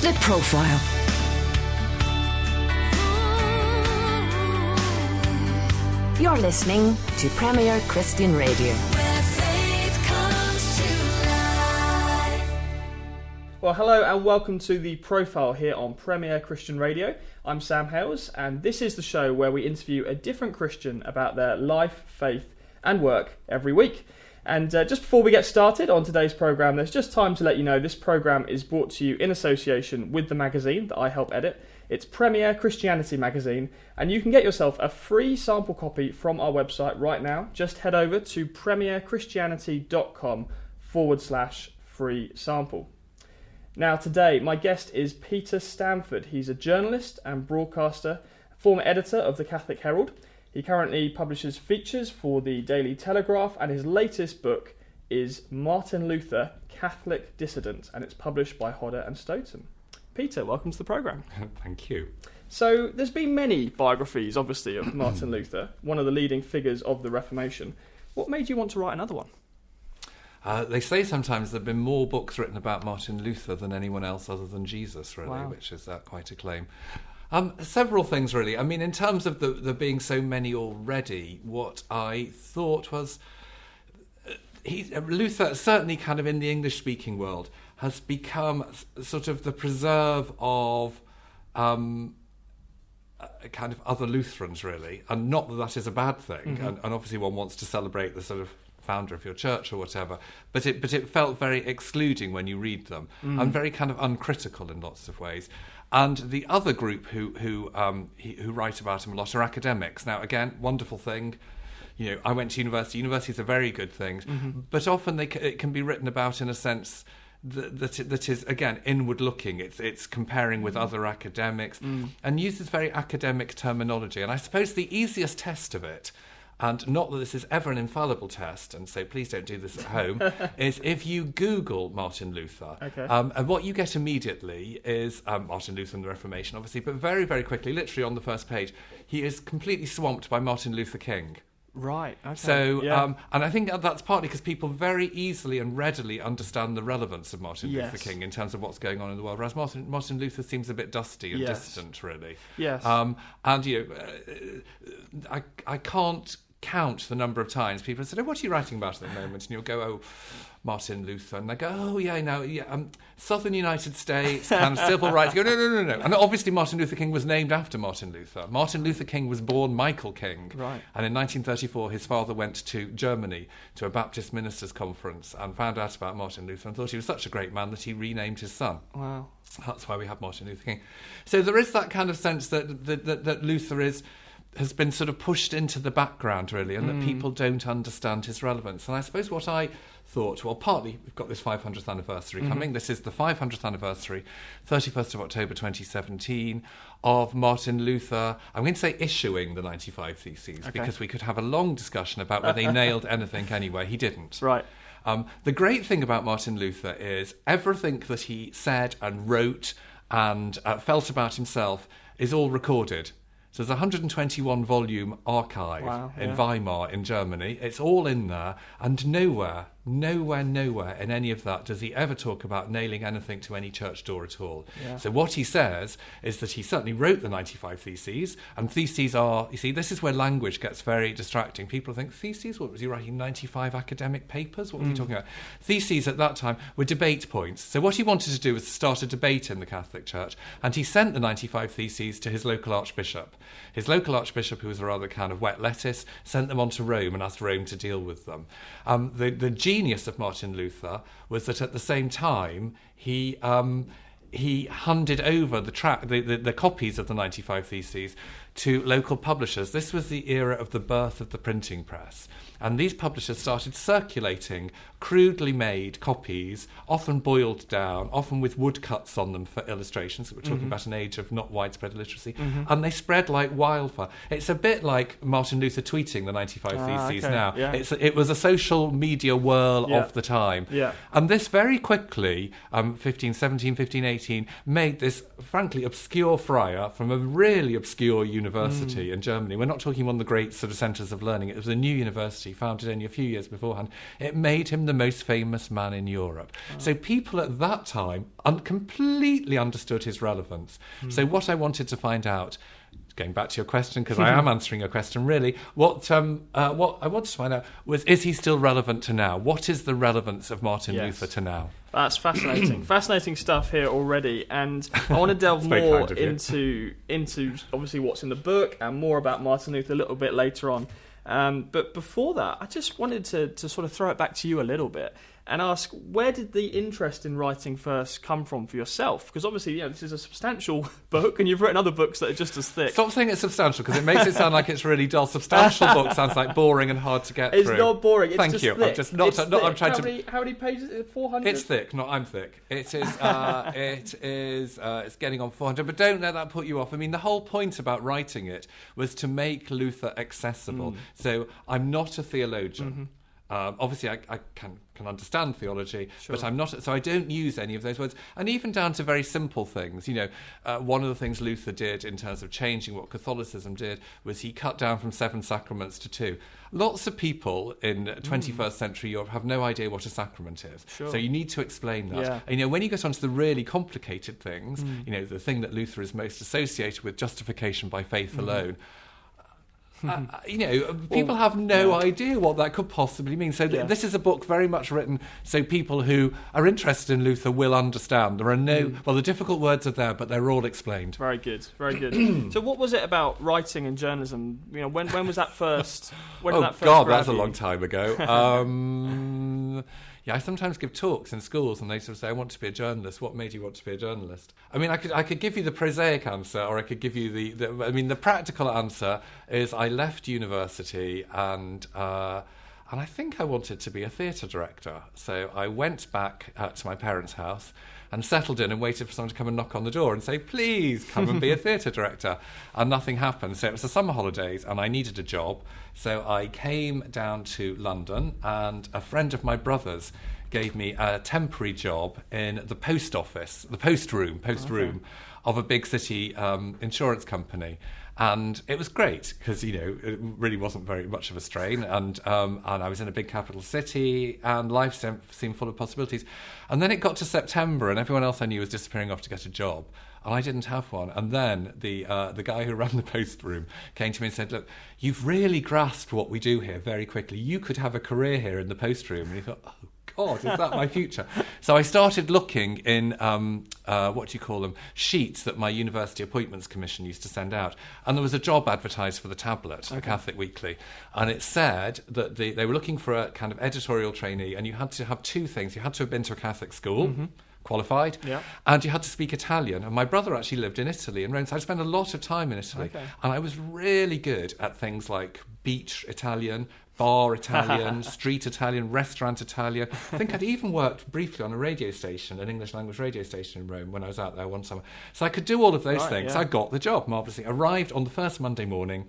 The Profile. You're listening to Premier Christian Radio. Where faith comes to life. Well, hello and welcome to The Profile here on Premier Christian Radio. I'm Sam Hales, and this is the show where we interview a different Christian about their life, faith and work every week. And just before we get started on today's programme, there's just time to let you know this programme is brought to you in association with the magazine that I help edit. It's Premier Christianity magazine, and you can get yourself a free sample copy from our website right now. Just head over to premierchristianity.com/free sample. Now today, my guest is Peter Stanford. He's a journalist and broadcaster, former editor of the Catholic Herald. He currently publishes features for the Daily Telegraph, and his latest book is Martin Luther, Catholic Dissident, and it's published by Hodder Stoughton. Peter, welcome to the programme. Thank you. So there's been many biographies, obviously, of Martin Luther, one of the leading figures of the Reformation. What made you want to write another one? They say sometimes there have been more books written about Martin Luther than anyone else other than Jesus, really, Wow. which is quite a claim. Several things, really. I mean, in terms of there being so many already, what I thought was Luther, certainly kind of in the English-speaking world, has become sort of the preserve of kind of other Lutherans, really. And not that that is a bad thing. Mm-hmm. And obviously one wants to celebrate the sort of founder of your church or whatever, but it felt very excluding when you read them, and very kind of uncritical in lots of ways. And the other group who write about him a lot are academics. Now, again, wonderful thing. You know, I went to university. Universities are very good things, but often it can be written about in a sense that is, again, inward-looking. It's comparing with other academics and uses very academic terminology. And I suppose the easiest test of it, and not that this is ever an infallible test, and so please don't do this at home, is if you Google Martin Luther, okay. And what you get immediately is Martin Luther and the Reformation, obviously, but very, very quickly, literally on the first page, he is completely swamped by Martin Luther King. Right, okay. So, yeah. And I think that's partly because people very easily and readily understand the relevance of Martin Luther King in terms of what's going on in the world, whereas Martin Luther seems a bit dusty and distant, really. Yes. And, you know, I can't count the number of times people have said, "Oh, what are you writing about at the moment?" And you'll go, "Oh, Martin Luther," and they go, "Oh, yeah, no, yeah, Southern United States, kind of civil rights." You go, no. And obviously Martin Luther King was named after Martin Luther. Martin Luther King was born Michael King. Right. And in 1934, his father went to Germany to a Baptist ministers' conference and found out about Martin Luther and thought he was such a great man that he renamed his son. Wow. That's why we have Martin Luther King. So there is that kind of sense that Luther has been sort of pushed into the background, really, and that people don't understand his relevance. And I suppose what I thought, well, partly we've got this 500th anniversary coming. This is the 500th anniversary, 31st of October 2017, of Martin Luther, I'm going to say issuing the 95 Theses, because we could have a long discussion about whether he nailed anything anyway. He didn't. Right. The great thing about Martin Luther is everything that he said and wrote and felt about himself is all recorded. So there's a 121-volume archive in Weimar in Germany. It's all in there, and nowhere in any of that does he ever talk about nailing anything to any church door at all. Yeah. So what he says is that he certainly wrote the 95 Theses, and theses are, you see, this is where language gets very distracting. People think, theses? What was he writing, 95 academic papers? What was he talking about? Theses at that time were debate points. So what he wanted to do was start a debate in the Catholic Church, and he sent the 95 Theses to his local archbishop. His local archbishop, who was a rather kind of wet lettuce, sent them on to Rome and asked Rome to deal with them. The genius of Martin Luther was that at the same time he handed over the copies of the 95 Theses to local publishers. This was the era of the birth of the printing press. And these publishers started circulating crudely made copies, often boiled down, often with woodcuts on them for illustrations. We're talking about an age of not widespread literacy. And they spread like wildfire. It's a bit like Martin Luther tweeting the 95 Theses now. Yeah. It was a social media whirl of the time. Yeah. And this very quickly, 1517, 1518, made this, frankly, obscure friar from a really obscure university in Germany. We're not talking one of the great sort of centres of learning. It was a new university founded only a few years beforehand. It made him the most famous man in Europe. So people at that time completely understood his relevance. So what I wanted to find out, going back to your question, because I am answering your question, really, what I wanted to find out was, is he still relevant to now? What is the relevance of Martin Luther to now? That's fascinating. Fascinating stuff here already, and I want to delve more into obviously what's in the book and more about Martin Luther a little bit later on. But before that, I just wanted to sort of throw it back to you a little bit and ask, where did the interest in writing first come from for yourself? Because obviously, this is a substantial book, and you've written other books that are just as thick. Stop saying it's substantial, because it makes it sound like it's really dull. Substantial book sounds like boring and hard to get through. It's not boring. It's Thank just you. Thick. I'm just not. I'm trying how many pages? Is it 400? It's thick. Not I'm thick. It is. It is. It's getting on 400. But don't let that put you off. I mean, the whole point about writing it was to make Luther accessible. So I'm not a theologian. Obviously, I can understand theology, but I'm not. So I don't use any of those words, and even down to very simple things. One of the things Luther did in terms of changing what Catholicism did was he cut down from 7 sacraments to 2. Lots of people in 21st century Europe have no idea what a sacrament is, so you need to explain that. Yeah. And, when you get onto the really complicated things, the thing that Luther is most associated with, justification by faith alone. People have no idea what that could possibly mean. So this is a book very much written so people who are interested in Luther will understand. There are the difficult words are there, but they're all explained. Very good, very good. So what was it about writing and journalism? When was that first? When did that first grab that's a you? long time ago. I sometimes give talks in schools, and they sort of say, "I want to be a journalist." What made you want to be a journalist? I mean, I could give you the prosaic answer, or I could give you the practical answer is I left university and I think I wanted to be a theatre director. So I went back to my parents' house and settled in and waited for someone to come and knock on the door and say, "Please come and be a theatre director." And nothing happened. So it was the summer holidays and I needed a job. So I came down to London, and a friend of my brother's gave me a temporary job in the post office, the post room of a big city insurance company. And it was great because, it really wasn't very much of a strain. And I was in a big capital city and life seemed full of possibilities. And then it got to September and everyone else I knew was disappearing off to get a job. And I didn't have one. And then the guy who ran the post room came to me and said, "Look, you've really grasped what we do here very quickly. You could have a career here in the post room." And he thought, "Oh, God, is that my future?" So I started looking in, sheets that my University Appointments Commission used to send out. And there was a job advertised for the Tablet, a Catholic weekly. And it said that they were looking for a kind of editorial trainee, and you had to have 2 things. You had to have been to a Catholic school, qualified, and you had to speak Italian. And my brother actually lived in Italy, in Rome, so I spent a lot of time in Italy. And I was really good at things like beach Italian, bar Italian, street Italian, restaurant Italian. I think I'd even worked briefly on a radio station, an English language radio station in Rome when I was out there one summer. So I could do all of those things. I got the job, marvellously. Arrived on the first Monday morning,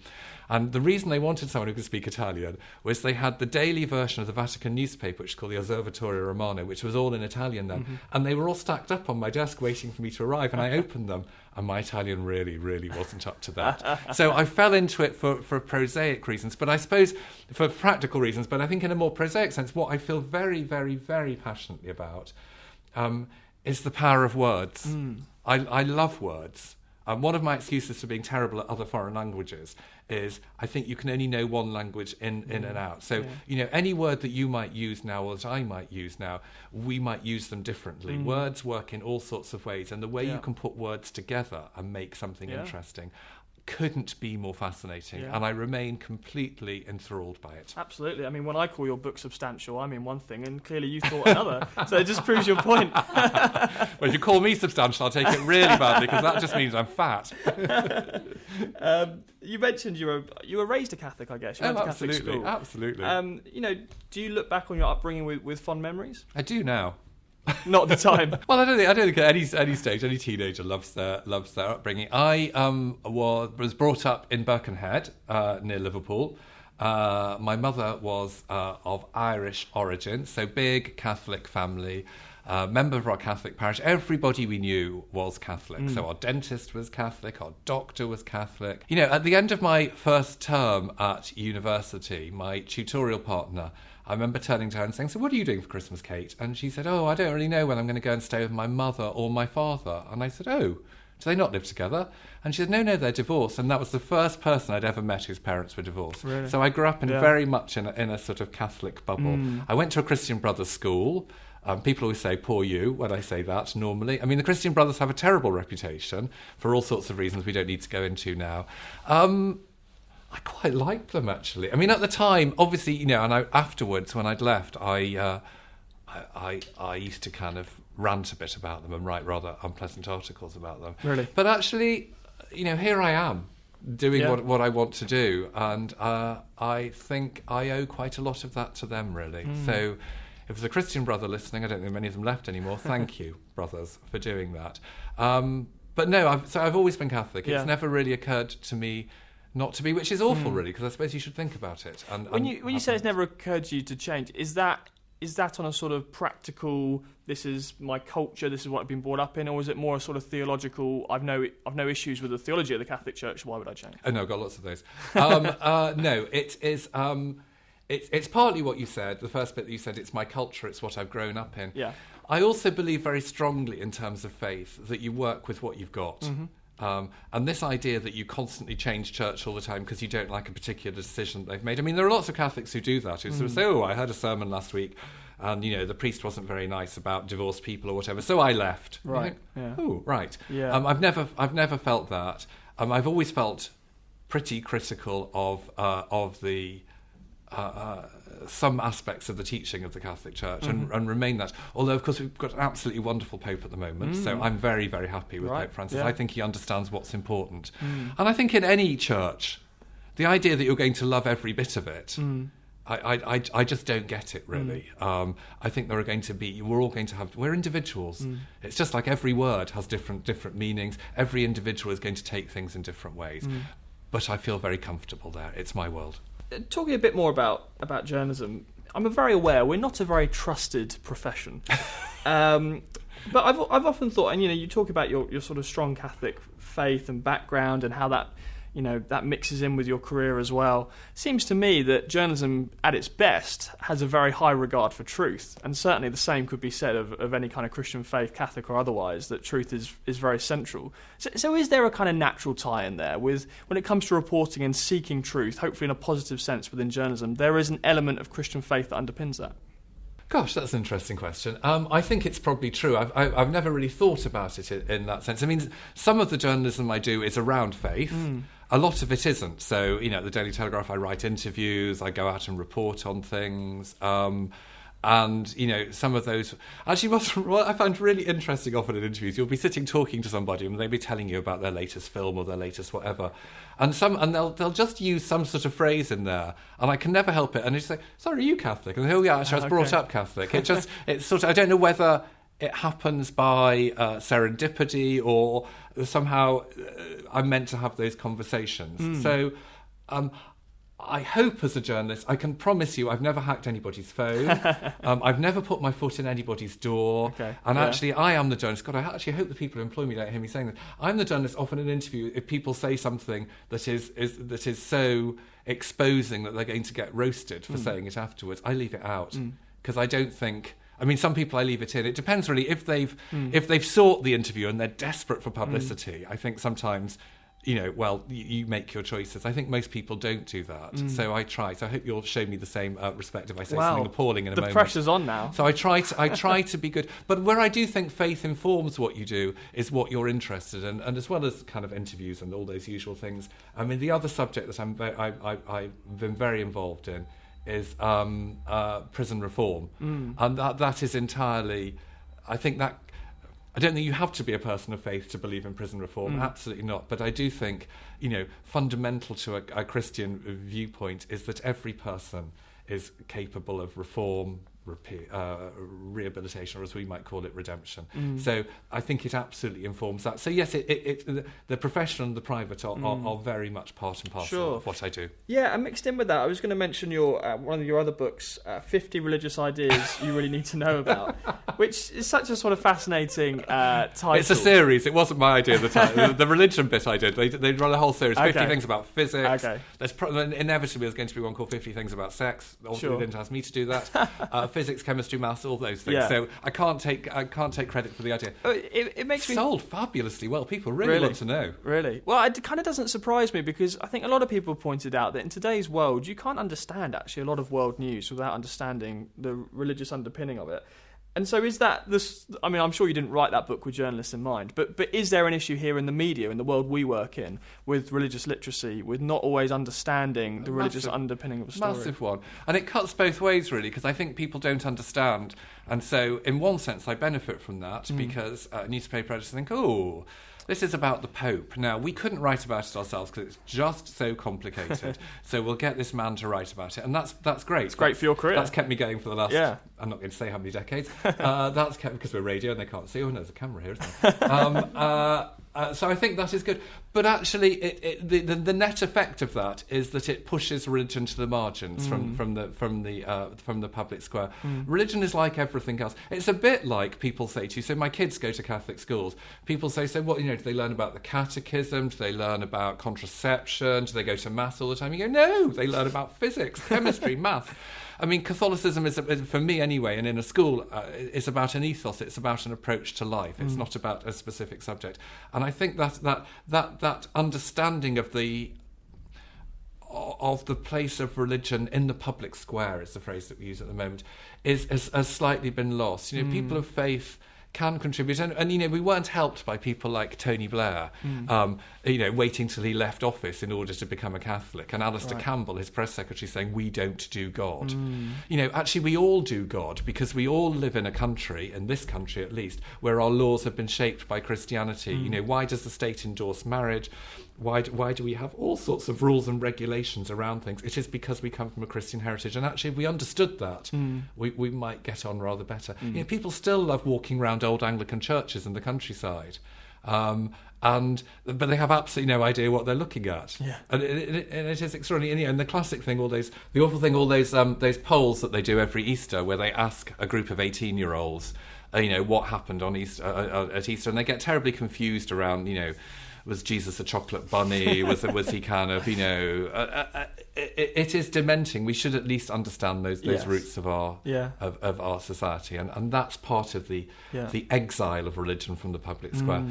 and the reason they wanted someone who could speak Italian was they had the daily version of the Vatican newspaper, which is called the Osservatore Romano, which was all in Italian then. And they were all stacked up on my desk waiting for me to arrive, and I opened them, and my Italian really, really wasn't up to that. So I fell into it for prosaic reasons, but I suppose for practical reasons, but I think in a more prosaic sense, what I feel very, very, very passionately about is the power of words. I love words. One of my excuses for being terrible at other foreign languages is I think you can only know one language in and out. So, any word that you might use now or that I might use now, we might use them differently. Words work in all sorts of ways, and the way you can put words together and make something interesting couldn't be more fascinating, and I remain completely enthralled by it. Absolutely. I mean, when I call your book substantial, I mean one thing, and clearly you thought another. So it just proves your point. Well, if you call me substantial, I'll take it really badly, because that just means I'm fat. You mentioned you were raised a Catholic, I guess. You went to Catholic school. Absolutely. Do you look back on your upbringing with fond memories? I do now. Not at the time. Well, I don't think at any stage, any teenager loves their upbringing. I was brought up in Birkenhead, near Liverpool. My mother was of Irish origin, so big Catholic family. member of our Catholic parish. Everybody we knew was Catholic. So our dentist was Catholic, our doctor was Catholic. You know, at the end of my first term at university, my tutorial partner, I remember turning to her and saying, "So what are you doing for Christmas, Kate?" And she said, "Oh, I don't really know when I'm going to go and stay with my mother or my father." And I said, "Oh, do they not live together?" And she said, no, they're divorced. And that was the first person I'd ever met whose parents were divorced. Really? So I grew up in very much in a sort of Catholic bubble. I went to a Christian Brothers school. People always say, "Poor you," when I say that normally. I mean, the Christian Brothers have a terrible reputation for all sorts of reasons we don't need to go into now. I quite liked them, actually. I mean, at the time, obviously, you know, and afterwards, when I'd left, I used to kind of rant a bit about them and write rather unpleasant articles about them. Really? But actually, you know, here I am doing what I want to do, and I think I owe quite a lot of that to them, really. So if there's a Christian brother listening, I don't think many of them left anymore, thank you, brothers, for doing that. But no, I've always been Catholic. It's never really occurred to me not to be, which is awful, really, because I suppose you should think about it. And when you say it's never occurred to you to change, is that on a sort of practical, this is my culture, this is what I've been brought up in, or is it more a sort of theological, I've no issues with the theology of the Catholic Church, why would I change? Oh, no, I've got lots of those. No, it is... It's partly what you said, the first bit that you said, it's my culture, it's what I've grown up in. Yeah. I also believe very strongly in terms of faith that you work with what you've got. And this idea that you constantly change church all the time because you don't like a particular decision that they've made. I mean, there are lots of Catholics who do that, who sort of say, "Oh, I heard a sermon last week and, you know, the priest wasn't very nice about divorced people or whatever, so I left." Right. Think, "Oh, right." Yeah. I've never felt that. I've always felt pretty critical of the... some aspects of the teaching of the Catholic Church and remain that. Although, of course, we've got an absolutely wonderful Pope at the moment, so I'm very, very happy with Pope Francis. I think he understands what's important. And I think in any church, the idea that you're going to love every bit of it, I just don't get it, really. I think we're individuals. It's just like every word has different meanings. Every individual is going to take things in different ways. But I feel very comfortable there. It's my world. Talking a bit more about journalism, I'm very aware we're not a very trusted profession. But I've often thought, and you know, you talk about your sort of strong Catholic faith and background and how that, you know, that mixes in with your career as well. It seems to me that journalism at its best has a very high regard for truth, and certainly the same could be said of any kind of Christian faith, Catholic or otherwise, that truth is very central. So is there a kind of natural tie in there with, when it comes to reporting and seeking truth, hopefully in a positive sense within journalism, there is an element of Christian faith that underpins that? Gosh, that's an interesting question. I think it's probably true. I've never really thought about it in that sense. I mean, some of the journalism I do is around faith. A lot of it isn't. So, you know, at the Daily Telegraph, I write interviews, I go out and report on things. And, you know, some of those... Actually, what I find really interesting often in interviews, you'll be sitting talking to somebody and they'll be telling you about their latest film or their latest whatever. And they'll just use some sort of phrase in there, and I can never help it. And they say, "Sorry, are you Catholic?" And they say, "Oh, yeah, actually, I was brought up Catholic." It's sort of... I don't know whether it happens by serendipity or somehow I'm meant to have those conversations. So... I hope as a journalist, I can promise you I've never hacked anybody's phone. I've never put my foot in anybody's door. Okay. And actually, I am the journalist. God, I actually hope the people who employ me don't hear me saying that. I'm the journalist often in an interview if people say something that is so exposing that they're going to get roasted for saying it afterwards. I leave it out because I don't think... I mean, some people I leave it in. It depends really if they've sought the interview and they're desperate for publicity. I think sometimes... You know, well, you make your choices. I think most people don't do that. So I try. So I hope you'll show me the same respect if I say something appalling in a moment. The pressure's on now. So I try to be good. But where I do think faith informs what you do is what you're interested in, and as well as kind of interviews and all those usual things. I mean, the other subject that I've been very involved in is prison reform, and that is entirely. I think that. I don't think you have to be a person of faith to believe in prison reform. Absolutely not. But I do think, you know, fundamental to a Christian viewpoint is that every person is capable of reform, rehabilitation, or as we might call it, redemption. So I think it absolutely informs that. So yes, the professional and the private are very much part and parcel of what I do. Yeah, and mixed in with that, I was going to mention your one of your other books, 50 Religious Ideas You Really Need to Know About, which is such a sort of fascinating title. It's a series. It wasn't my idea at the time. The religion bit I did. They run a whole series, 50 things about physics. Okay. Inevitably there's going to be one called 50 Things About Sex. Obviously they didn't ask me to do that. Physics, chemistry, maths, all those things. Yeah. So I can't take credit for the idea. It makes me sold fabulously well. People really want to know. Really? Well, it kind of doesn't surprise me, because I think a lot of people pointed out that in today's world, you can't understand actually a lot of world news without understanding the religious underpinning of it. And so is that this? I mean, I'm sure you didn't write that book with journalists in mind, but is there an issue here in the media, in the world we work in, with religious literacy, with not always understanding the religious underpinning of a story? Massive one. And it cuts both ways, really, because I think people don't understand. And so, in one sense, I benefit from that, because newspaper editors think, oh, this is about the Pope. Now, we couldn't write about it ourselves because it's just so complicated. So we'll get this man to write about it. And that's great. It's great for your career. That's kept me going for the last, I'm not going to say how many decades. That's kept, because we're radio and they can't see. Oh, no, there's a camera here, isn't there? So I think that is good. But actually, the net effect of that is that it pushes religion to the margins from the public square. Religion is like everything else. It's a bit like people say to you, so my kids go to Catholic schools. People say, so what, do they learn about the catechism? Do they learn about contraception? Do they go to mass all the time? You go, no, they learn about physics, chemistry, math. I mean, Catholicism is, for me anyway, and in a school, it's about an ethos. It's about an approach to life. It's not about a specific subject. And I think that understanding of the place of religion in the public square, is the phrase that we use at the moment, has slightly been lost. People of faith can contribute, and we weren't helped by people like Tony Blair, waiting till he left office in order to become a Catholic, and Alistair Campbell, his press secretary, saying we don't do God. Actually we all do God, because we all live in a country, in this country at least, where our laws have been shaped by Christianity. Why does the state endorse marriage? Why do we have all sorts of rules and regulations around things? It is because we come from a Christian heritage, and actually if we understood that, we might get on rather better. People still love walking around old Anglican churches in the countryside, but they have absolutely no idea what they're looking at. And it is extraordinary. And the classic thing, the awful thing, all those polls that they do every Easter, where they ask a group of 18-year-olds, what happened on Easter at Easter, and they get terribly confused around, was Jesus a chocolate bunny? Was he kind of, it is dementing. We should at least understand those roots of our of our society, and that's part of the exile of religion from the public square.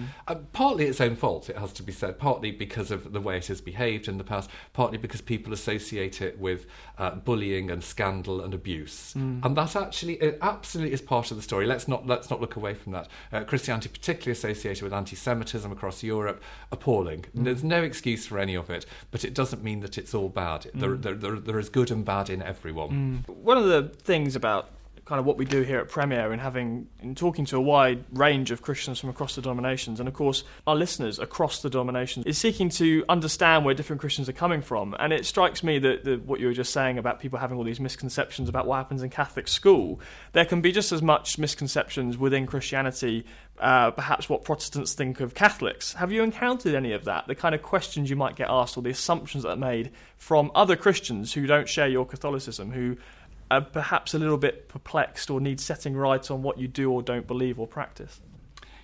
Partly its own fault, it has to be said. Partly because of the way it has behaved in the past. Partly because people associate it with bullying and scandal and abuse, and that absolutely is part of the story. Let's not look away from that. Christianity, particularly associated with anti-Semitism across Europe. Appalling. There's no excuse for any of it, but it doesn't mean that it's all bad. There is good and bad in everyone. One of the things about kind of what we do here at Premier, and talking to a wide range of Christians from across the denominations, and of course our listeners across the denominations, is seeking to understand where different Christians are coming from. And it strikes me that what you were just saying about people having all these misconceptions about what happens in Catholic school, there can be just as much misconceptions within Christianity, perhaps what Protestants think of Catholics. Have you encountered any of that? The kind of questions you might get asked, or the assumptions that are made from other Christians who don't share your Catholicism, who are perhaps a little bit perplexed or need setting right on what you do or don't believe or practice?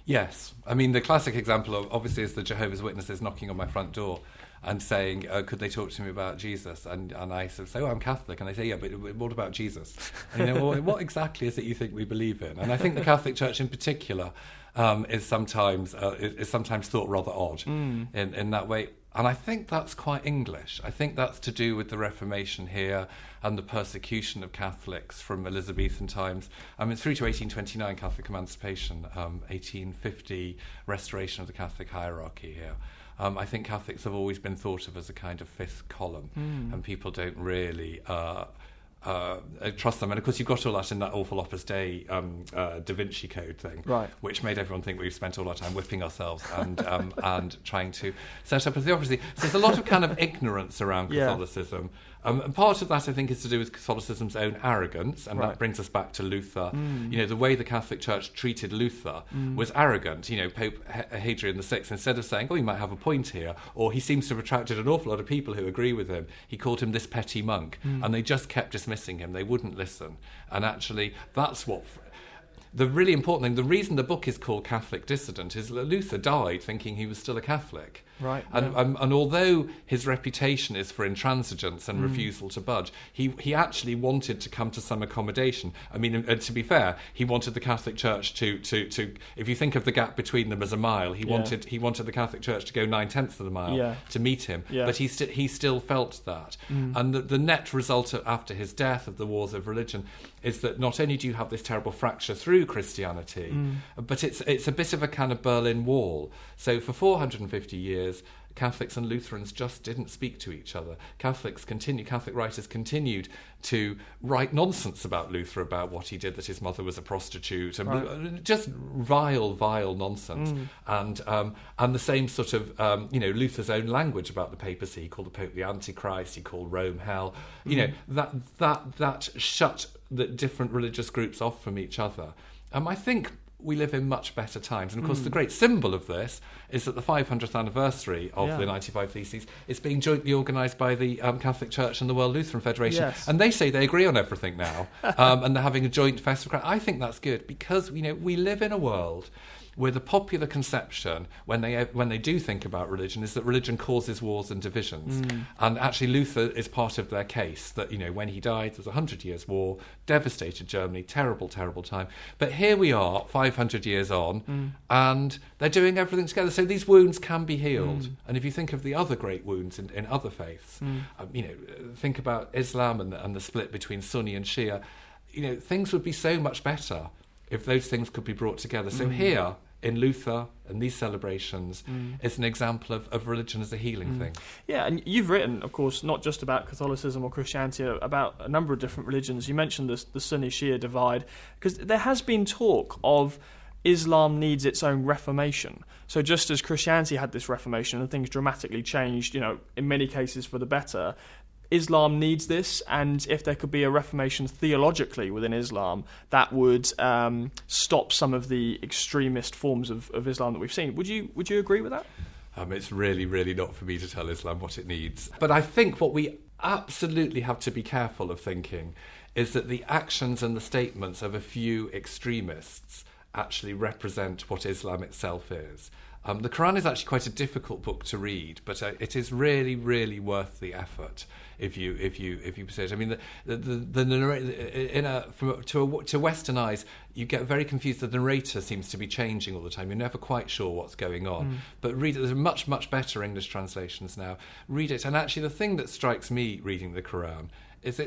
Yes. I mean, the classic example, obviously, is the Jehovah's Witnesses knocking on my front door and saying, could they talk to me about Jesus? And I sort of say, I'm Catholic. And they say, yeah, but what about Jesus? And well, what exactly is it you think we believe in? And I think the Catholic Church in particular is sometimes thought rather odd in that way. And I think that's quite English. I think that's to do with the Reformation here and the persecution of Catholics from Elizabethan times. I mean, through to 1829, Catholic emancipation, 1850, restoration of the Catholic hierarchy here. I think Catholics have always been thought of as a kind of fifth column, and people don't really trust them. And of course, you've got all that in that awful Opus Dei Da Vinci Code thing, right, which made everyone think we've spent all our time whipping ourselves and and trying to set up a theocracy. So there's a lot of kind of ignorance around Catholicism. And part of that, I think, is to do with Catholicism's own arrogance, and that brings us back to Luther. You know, the way the Catholic Church treated Luther was arrogant. You know, Pope Hadrian VI, instead of saying, oh, he might have a point here, or he seems to have attracted an awful lot of people who agree with him, he called him this petty monk, and they just kept dismissing him. They wouldn't listen. And actually, that's what... The really important thing, the reason the book is called Catholic Dissident is that Luther died thinking he was still a Catholic. Right. And although his reputation is for intransigence and refusal to budge, he actually wanted to come to some accommodation. I mean, to be fair, he wanted the Catholic Church to if you think of the gap between them as a mile, he wanted the Catholic Church to go 9/10 of the mile to meet him. Yeah. But he still felt that. And the net result after his death of the wars of religion is that not only do you have this terrible fracture through Christianity, but it's a bit of a kind of Berlin Wall. So for 450 years, Catholics and Lutherans just didn't speak to each other. Catholic writers continued to write nonsense about Luther, about what he did, that his mother was a prostitute, and just vile nonsense. And the same sort of, Luther's own language about the papacy. He called the Pope the Antichrist, he called Rome hell. You know, that shut the different religious groups off from each other. I think we live in much better times. And of course, the great symbol of this is that the 500th anniversary of the 95 Theses is being jointly organised by the Catholic Church and the World Lutheran Federation. Yes. And they say they agree on everything now. And they're having a joint festival. I think that's good because, we live in a world where the popular conception, when they do think about religion, is that religion causes wars and divisions. And actually Luther is part of their case, that, when he died, there was 100 Years' War, devastated Germany, terrible time. But here we are, 500 years on, and they're doing everything together. So these wounds can be healed. And if you think of the other great wounds in other faiths, think about Islam and the split between Sunni and Shia, things would be so much better if those things could be brought together. So here, in Luther and these celebrations, it's an example of religion as a healing thing. Yeah, and you've written, of course, not just about Catholicism or Christianity, about a number of different religions. You mentioned the Sunni-Shia divide, because there has been talk of Islam needs its own reformation. So just as Christianity had this reformation and things dramatically changed, in many cases for the better, Islam needs this, and if there could be a reformation theologically within Islam, that would stop some of the extremist forms of Islam that we've seen. Would you agree with that? It's really, really not for me to tell Islam what it needs. But I think what we absolutely have to be careful of thinking is that the actions and the statements of a few extremists actually represent what Islam itself is. The Quran is actually quite a difficult book to read, but it is really, really worth the effort if you pursue it. I mean, to Western eyes, you get very confused. The narrator seems to be changing all the time. You're never quite sure what's going on. But read it. There's much better English translations now. Read it, and actually, the thing that strikes me reading the Quran is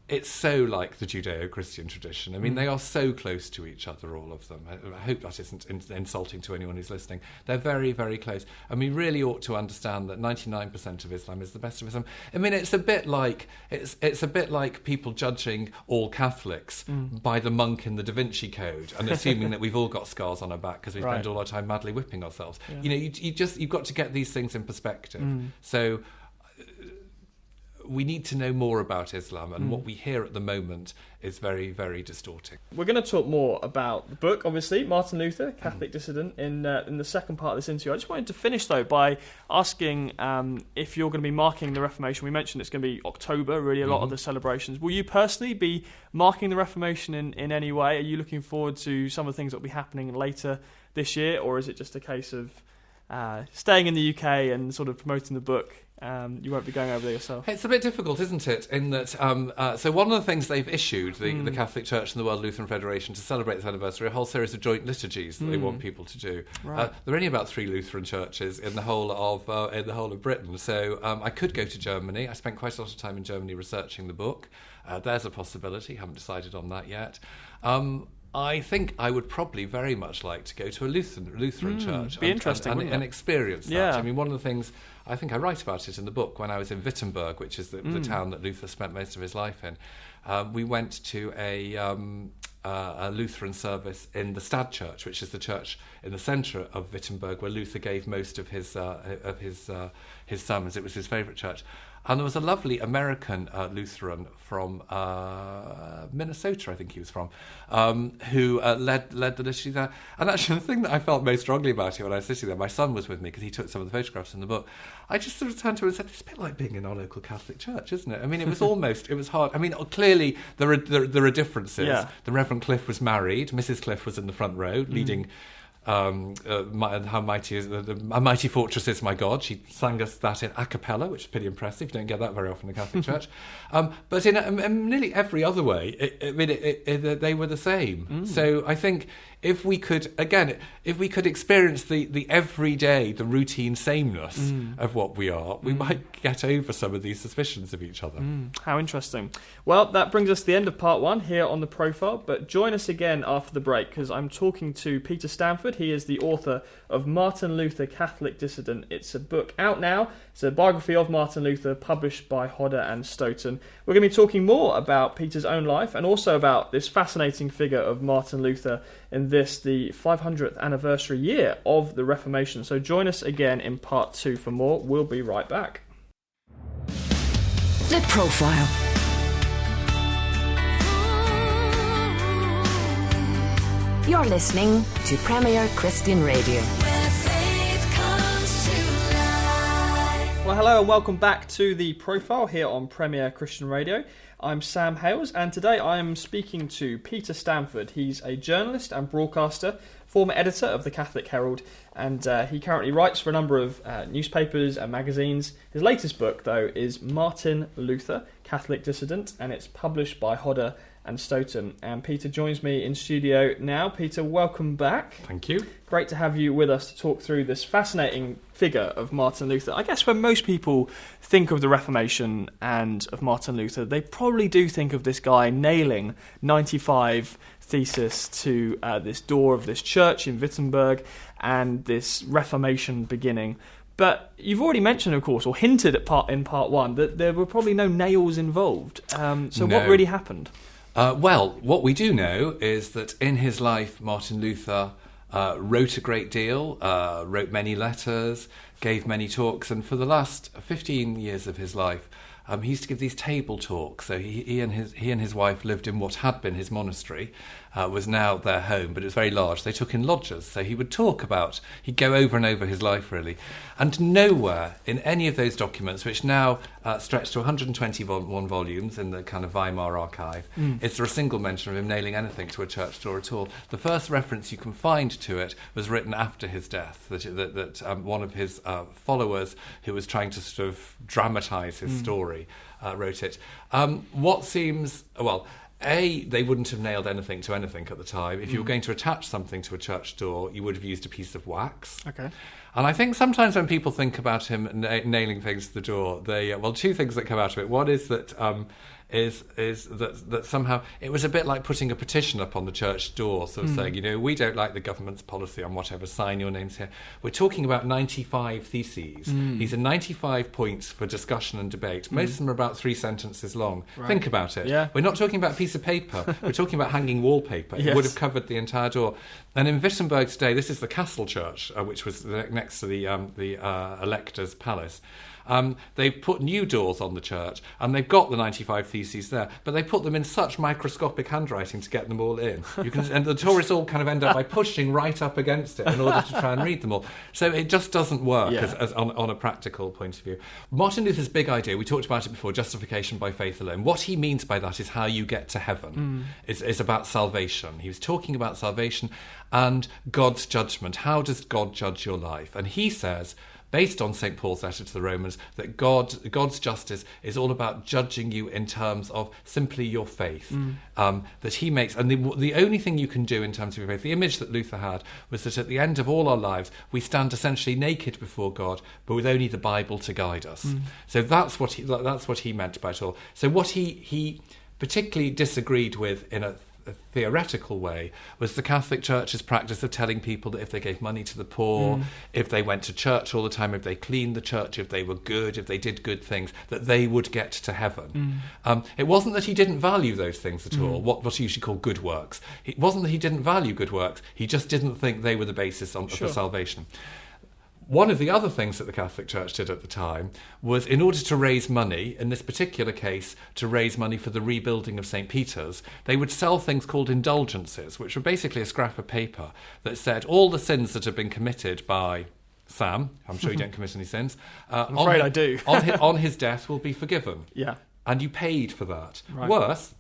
it's so like the Judeo-Christian tradition. I mean, they are so close to each other, all of them. I hope that isn't insulting to anyone who's listening. They're very, very close. And we really ought to understand that 99% of Islam is the best of Islam. I mean, it's a bit like people judging all Catholics by the monk in the Da Vinci Code and assuming that we've all got scars on our back because we spend all our time madly whipping ourselves. Yeah. You've got to get these things in perspective. So we need to know more about Islam, and what we hear at the moment is very, very distorting. We're going to talk more about the book, obviously, Martin Luther, Catholic Dissident, in the second part of this interview. I just wanted to finish, though, by asking if you're going to be marking the Reformation. We mentioned it's going to be October, really, a lot of the celebrations. Will you personally be marking the Reformation in any way? Are you looking forward to some of the things that will be happening later this year, or is it just a case of staying in the UK and sort of promoting the book? You won't be going over there yourself. It's a bit difficult, isn't it? In that, so one of the things they've issued, the Catholic Church and the World Lutheran Federation, to celebrate this anniversary, a whole series of joint liturgies that they want people to do. Right. There are only about 3 Lutheran churches in the whole of Britain. So I could go to Germany. I spent quite a lot of time in Germany researching the book. There's a possibility. Haven't decided on that yet. I think I would probably very much like to go to a Lutheran church. Be interesting, wouldn't and it? experience that. Yeah. I mean, one of the things, I think I write about it in the book, when I was in Wittenberg, which is the town that Luther spent most of his life in, we went to a Lutheran service in the Stadtchurch, which is the church in the centre of Wittenberg, where Luther gave most of his sermons. It was his favourite church. And there was a lovely American Lutheran from Minnesota, I think he was from, who led the liturgy there. And actually, the thing that I felt most strongly about it when I was sitting there, my son was with me because he took some of the photographs in the book. I just sort of turned to him and said, "It's a bit like being in our local Catholic church, isn't it?" I mean, it was it was hard. I mean, clearly there are differences. Yeah. The Reverend Cliff was married. Mrs. Cliff was in the front row, leading. How mighty is a mighty fortress is my God. She sang us that in a cappella, which is pretty impressive. You don't get that very often in the Catholic Church. But in nearly every other way, they were the same. So I think if we could experience the everyday, the routine sameness of what we are, we might get over some of these suspicions of each other. How interesting. Well, that brings us to the end of part 1 here on The Profile, but join us again after the break, because I'm talking to Peter Stanford. He is the author of Martin Luther, Catholic Dissident. It's a book out now. It's a biography of Martin Luther, published by Hodder Stoughton. We're going to be talking more about Peter's own life and also about this fascinating figure of Martin Luther in the 500th anniversary year of the Reformation. So join us again in part 2 for more. We'll be right back. The Profile. You're listening to Premier Christian Radio. Where faith comes to life. Well, hello and welcome back to The Profile here on Premier Christian Radio. I'm Sam Hales, and today I am speaking to Peter Stanford. He's a journalist and broadcaster, former editor of the Catholic Herald, and he currently writes for a number of newspapers and magazines. His latest book, though, is Martin Luther, Catholic Dissident, and it's published by Hodder Stoughton. And Peter joins me in studio now. Peter, welcome back. Thank you. Great to have you with us to talk through this fascinating figure of Martin Luther. I guess when most people think of the Reformation and of Martin Luther, they probably do think of this guy nailing 95 theses to this door of this church in Wittenberg and this Reformation beginning. But you've already mentioned, of course, or hinted at in part 1, that there were probably no nails involved. So No. what really happened? Well, what we do know is that in his life, Martin Luther wrote a great deal, wrote many letters, gave many talks, and for the last 15 years of his life, he used to give these table talks. So he and his wife lived in what had been his monastery, was now their home, but it was very large. They took in lodgers, so he would he'd go over and over his life, really. And nowhere in any of those documents, which now stretch to 121 volumes in the kind of Weimar archive, is there a single mention of him nailing anything to a church door at all. The first reference you can find to it was written after his death, that one of his followers, who was trying to sort of dramatise his story, wrote it. What seems... well... they wouldn't have nailed anything to anything at the time. If you were going to attach something to a church door, you would have used a piece of wax. Okay. And I think sometimes when people think about him nailing things to the door, two things that come out of it. One is that that somehow it was a bit like putting a petition up on the church door, sort of saying, we don't like the government's policy on whatever, sign your names here. We're talking about 95 theses. These are 95 points for discussion and debate. Most of them are about 3 sentences long. Right. Think about it. Yeah. We're not talking about a piece of paper. We're talking about hanging wallpaper. Yes. It would have covered the entire door. And in Wittenberg today, this is the Castle Church, which was next to the Elector's Palace. They've put new doors on the church, and they've got the 95 theses there, but they put them in such microscopic handwriting to get them all in. And the tourists all kind of end up by pushing right up against it in order to try and read them all. So it just doesn't work as on a practical point of view. Martin Luther's big idea, we talked about it before, justification by faith alone. What he means by that is how you get to heaven. Is about salvation. He was talking about salvation and God's judgment. How does God judge your life? And he says, based on St. Paul's letter to the Romans, that God's justice is all about judging you in terms of simply your faith that he makes. And the only thing you can do in terms of your faith, the image that Luther had, was that at the end of all our lives, we stand essentially naked before God, but with only the Bible to guide us. So that's what he meant by it all. So what he particularly disagreed with in theoretical way was the Catholic Church's practice of telling people that if they gave money to the poor, if they went to church all the time, if they cleaned the church, if they were good, if they did good things, that they would get to heaven. It wasn't that he didn't value those things at all, what you usually call good works. It wasn't that he didn't value good works, he just didn't think they were the basis for salvation. One of the other things that the Catholic Church did at the time was, in order to raise money, in this particular case, to raise money for the rebuilding of St. Peter's, they would sell things called indulgences, which were basically a scrap of paper that said all the sins that have been committed by Sam, I'm sure you don't commit any sins, I'm afraid I do. on his death will be forgiven. Yeah. And you paid for that. Right. Worse,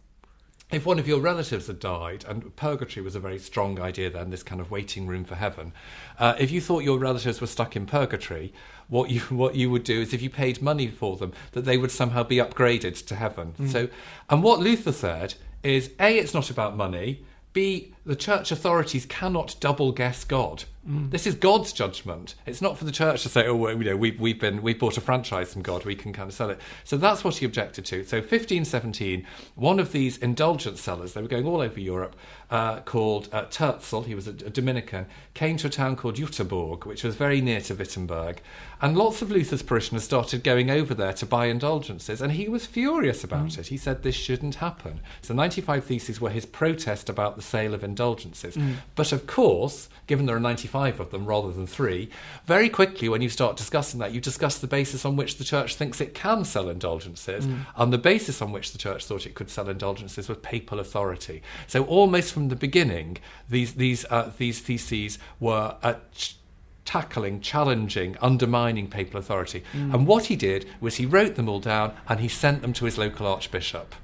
if one of your relatives had died, and purgatory was a very strong idea then, this kind of waiting room for heaven, if you thought your relatives were stuck in purgatory, what you would do is, if you paid money for them, that they would somehow be upgraded to heaven. So, and what Luther said is, A, it's not about money, B, the church authorities cannot double guess God. This is God's judgment. It's not for the church to say, oh, well, we've bought a franchise from God, we can kind of sell it. So that's what he objected to. So 1517, one of these indulgence sellers, they were going all over Europe, called Tertzel, he was a Dominican, came to a town called Jüterbog, which was very near to Wittenberg. And lots of Luther's parishioners started going over there to buy indulgences, and he was furious about it. He said this shouldn't happen. So 95 Theses were his protest about the sale of indulgences. But of course, given there are 95 of them rather than 3, very quickly when you start discussing that, you discuss the basis on which the church thinks it can sell indulgences, and the basis on which the church thought it could sell indulgences was papal authority. So almost from the beginning, these theses were tackling, challenging, undermining papal authority. And what he did was he wrote them all down and he sent them to his local archbishop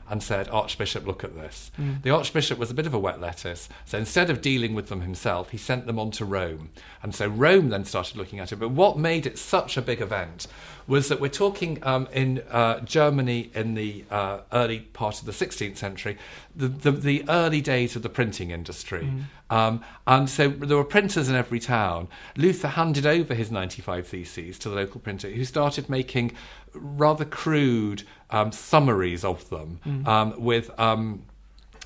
and said, Archbishop, look at this. The Archbishop was a bit of a wet lettuce, so instead of dealing with them himself, he sent them on to Rome. And so Rome then started looking at it. But what made it such a big event was that we're talking in Germany in the early part of the 16th century, the early days of the printing industry. And so there were printers in every town. Luther handed over his 95 Theses to the local printer, who started making rather crude summaries of them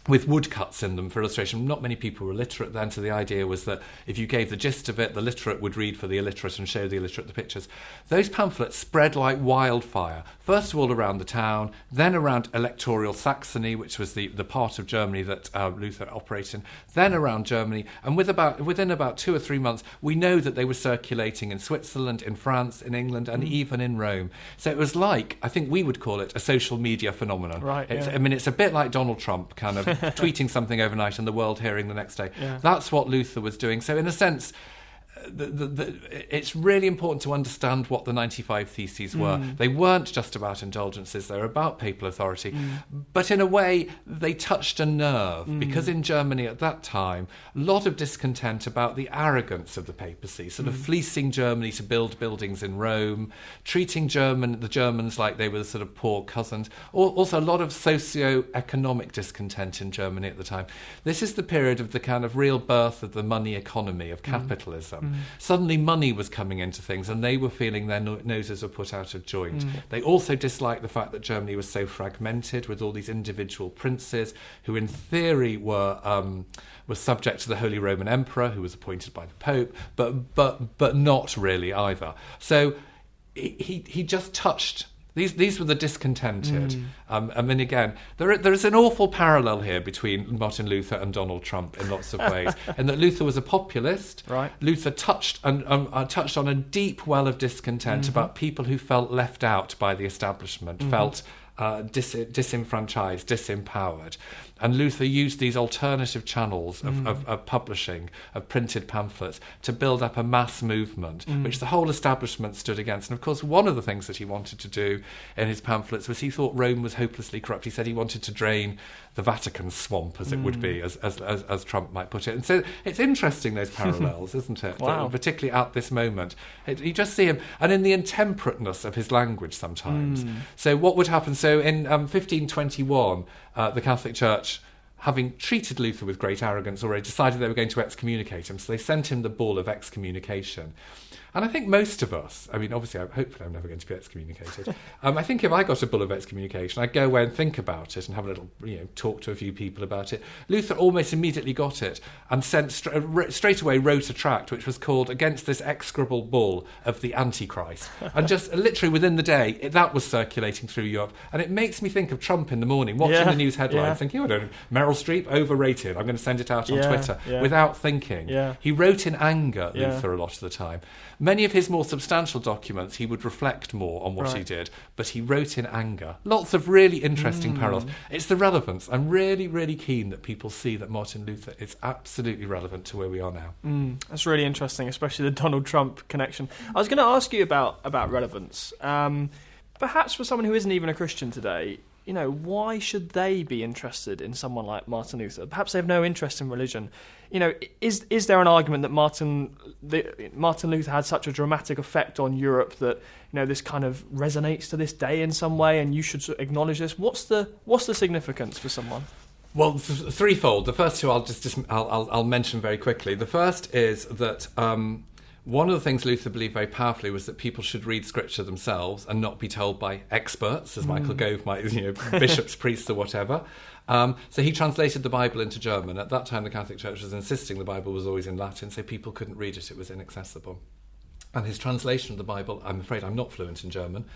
with woodcuts in them for illustration. Not many people were literate then, so the idea was that if you gave the gist of it, the literate would read for the illiterate and show the illiterate the pictures. Those pamphlets spread like wildfire, first of all around the town, then around electoral Saxony, which was the part of Germany that Luther operated in, then around Germany, and within about 2 or 3 months, we know that they were circulating in Switzerland, in France, in England, and even in Rome. So it was like, I think we would call it, a social media phenomenon. Right, yeah. I mean, it's a bit like Donald Trump, kind of tweeting something overnight and the world hearing the next day. Yeah. That's what Luther was doing. So in a sense, it's really important to understand what the 95 Theses were. They weren't just about indulgences, they were about papal authority. But in a way, they touched a nerve, because in Germany at that time, a lot of discontent about the arrogance of the papacy, sort of fleecing Germany to build buildings in Rome, treating the Germans like they were the sort of poor cousins. Also a lot of socio-economic discontent in Germany at the time. This is the period of the kind of real birth of the money economy, of capitalism. Suddenly money was coming into things and they were feeling their noses were put out of joint. They also disliked the fact that Germany was so fragmented with all these individual princes who in theory were subject to the Holy Roman Emperor, who was appointed by the Pope, but not really either. So he just touched. These were the discontented. I mean, again, there is an awful parallel here between Martin Luther and Donald Trump in lots of ways, in that Luther was a populist. Right. Luther touched on a deep well of discontent about people who felt left out by the establishment, felt disenfranchised, disempowered. And Luther used these alternative channels of publishing, of printed pamphlets, to build up a mass movement, which the whole establishment stood against. And of course, one of the things that he wanted to do in his pamphlets was he thought Rome was hopelessly corrupt. He said he wanted to drain the Vatican swamp, as it would be, as Trump might put it. And so it's interesting, those parallels, isn't it? Wow. Particularly at this moment. You just see him, and in the intemperateness of his language sometimes. So what would happen? So in 1521, the Catholic Church having treated Luther with great arrogance already, decided they were going to excommunicate him. So they sent him the bull of excommunication. And I think most of us, I mean, obviously, hopefully I'm never going to be excommunicated. I think if I got a bull of excommunication, I'd go away and think about it and have a little, talk to a few people about it. Luther almost immediately got it and straight away wrote a tract which was called Against This Execrable Bull of the Antichrist. And just literally within the day, that was circulating through Europe. And it makes me think of Trump in the morning, watching the news headlines, thinking, I don't know, Meryl Streep, overrated, I'm going to send it out on Twitter, without thinking. Yeah. He wrote in anger, Luther, a lot of the time. Many of his more substantial documents, he would reflect more on what he did, but he wrote in anger. Lots of really interesting parallels. It's the relevance. I'm really, really keen that people see that Martin Luther is absolutely relevant to where we are now. That's really interesting, especially the Donald Trump connection. I was going to ask you about relevance. Perhaps for someone who isn't even a Christian today, why should they be interested in someone like Martin Luther? Perhaps they have no interest in religion. Is there an argument that Martin Luther had such a dramatic effect on Europe that this kind of resonates to this day in some way, and you should acknowledge this? What's the significance for someone? Well, threefold. The first two I'll mention very quickly. The first is that one of the things Luther believed very powerfully was that people should read Scripture themselves and not be told by experts, as Michael Gove might, bishops, priests, or whatever. So he translated the Bible into German. At that time, the Catholic Church was insisting the Bible was always in Latin, so people couldn't read it. It was inaccessible. And his translation of the Bible, I'm afraid I'm not fluent in German,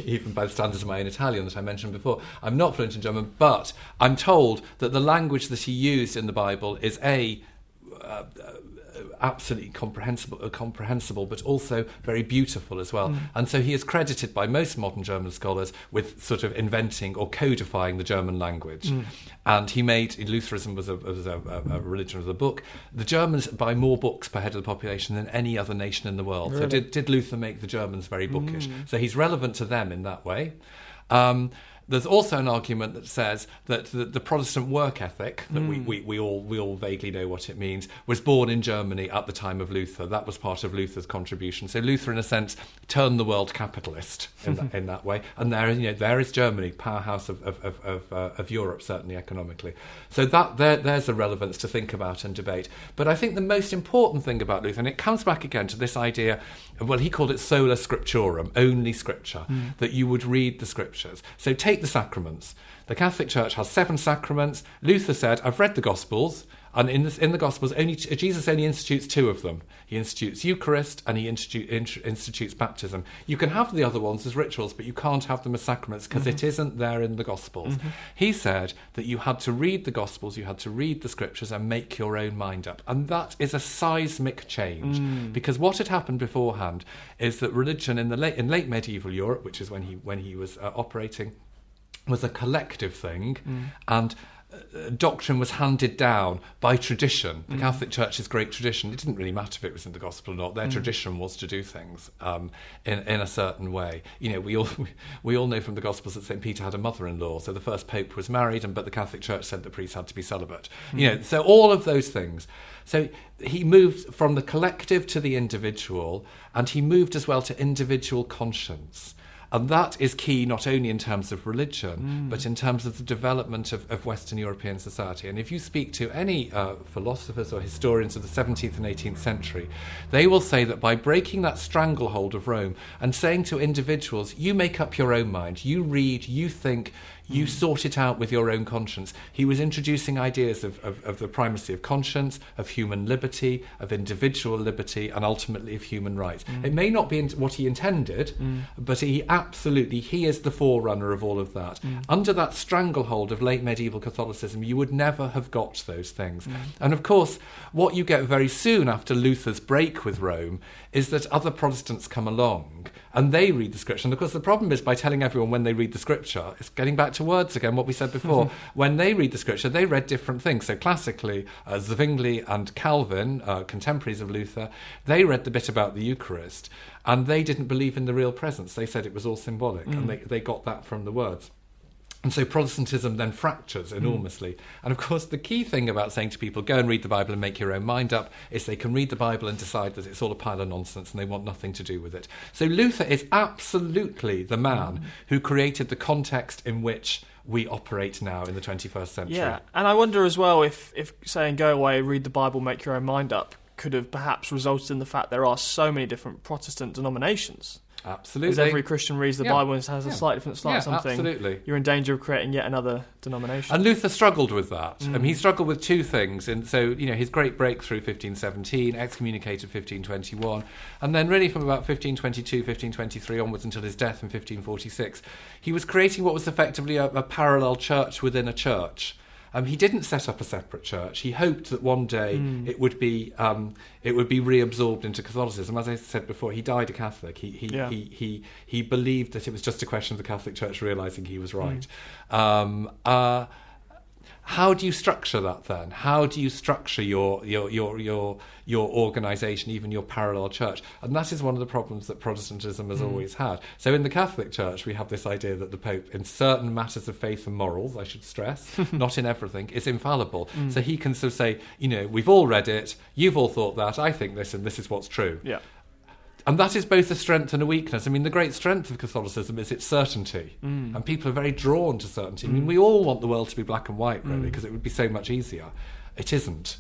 even by the standards of my own Italian that I mentioned before. I'm not fluent in German, but I'm told that the language that he used in the Bible is absolutely comprehensible, but also very beautiful as well. And so he is credited by most modern German scholars with sort of inventing or codifying the German language. And he made, Lutheranism was a religion of the book. The Germans buy more books per head of the population than any other nation in the world. Really? So did Luther make the Germans very bookish? So he's relevant to them in that way. There's also an argument that says that the Protestant work ethic, that we all vaguely know what it means, was born in Germany at the time of Luther. That was part of Luther's contribution. So Luther, in a sense, turned the world capitalist in that way. And there is Germany, powerhouse of Europe, certainly economically. So there's a relevance to think about and debate. But I think the most important thing about Luther, and it comes back again to this idea, well, he called it sola scripturum, only Scripture, that you would read the Scriptures. So take the sacraments. The Catholic Church has 7 sacraments. Luther said, I've read the Gospels, and in the Gospels, Jesus only institutes 2 of them. He institutes Eucharist and he institutes baptism. You can have the other ones as rituals, but you can't have them as sacraments because it isn't there in the Gospels. He said that you had to read the Gospels, you had to read the Scriptures and make your own mind up. And that is a seismic change, because what had happened beforehand is that religion in late medieval Europe, which is when he was operating, was a collective thing, and doctrine was handed down by tradition. The Catholic Church's great tradition, it didn't really matter if it was in the Gospel or not. Their tradition was to do things in a certain way. We all know from the Gospels that St. Peter had a mother-in-law, so the first pope was married, but the Catholic Church said the priest had to be celibate. So all of those things. So he moved from the collective to the individual, and he moved as well to individual conscience. And that is key not only in terms of religion, but in terms of the development of Western European society. And if you speak to any philosophers or historians of the 17th and 18th century, they will say that by breaking that stranglehold of Rome and saying to individuals, you make up your own mind, you read, you think, you sort it out with your own conscience. He was introducing ideas of the primacy of conscience, of human liberty, of individual liberty, and ultimately of human rights. It may not be what he intended, but he is the forerunner of all of that. Under that stranglehold of late medieval Catholicism, you would never have got those things. And of course, what you get very soon after Luther's break with Rome is that other Protestants come along and they read the Scripture. And of course, the problem is by telling everyone when they read the Scripture, it's getting back to words again, what we said before. When they read the Scripture, they read different things. So classically, Zwingli and Calvin, contemporaries of Luther, they read the bit about the Eucharist, and they didn't believe in the real presence. They said it was all symbolic, and they got that from the words. And so Protestantism then fractures enormously. And of course, the key thing about saying to people, go and read the Bible and make your own mind up, is they can read the Bible and decide that it's all a pile of nonsense and they want nothing to do with it. So Luther is absolutely the man who created the context in which we operate now in the 21st century. Yeah, and I wonder as well if saying go away, read the Bible, make your own mind up could have perhaps resulted in the fact there are so many different Protestant denominations. Absolutely. As every Christian reads the Bible and has a slightly different slant something, absolutely. You're in danger of creating yet another denomination. And Luther struggled with that. He struggled with two things. And so, his great breakthrough, 1517, excommunicated 1521, and then really from about 1522, 1523 onwards until his death in 1546, he was creating what was effectively a parallel church within a church. He didn't set up a separate church. He hoped that one day it would be reabsorbed into Catholicism. As I said before, he died a Catholic. He believed that it was just a question of the Catholic Church realising he was right. How do you structure that then? How do you structure your organisation, even your parallel church? And that is one of the problems that Protestantism has always had. So in the Catholic Church, we have this idea that the Pope, in certain matters of faith and morals, I should stress, not in everything, is infallible. So he can sort of say, we've all read it, you've all thought that, I think this, and this is what's true. Yeah. And that is both a strength and a weakness. I mean, the great strength of Catholicism is its certainty. And people are very drawn to certainty. I mean, we all want the world to be black and white, really, because it would be so much easier. It isn't.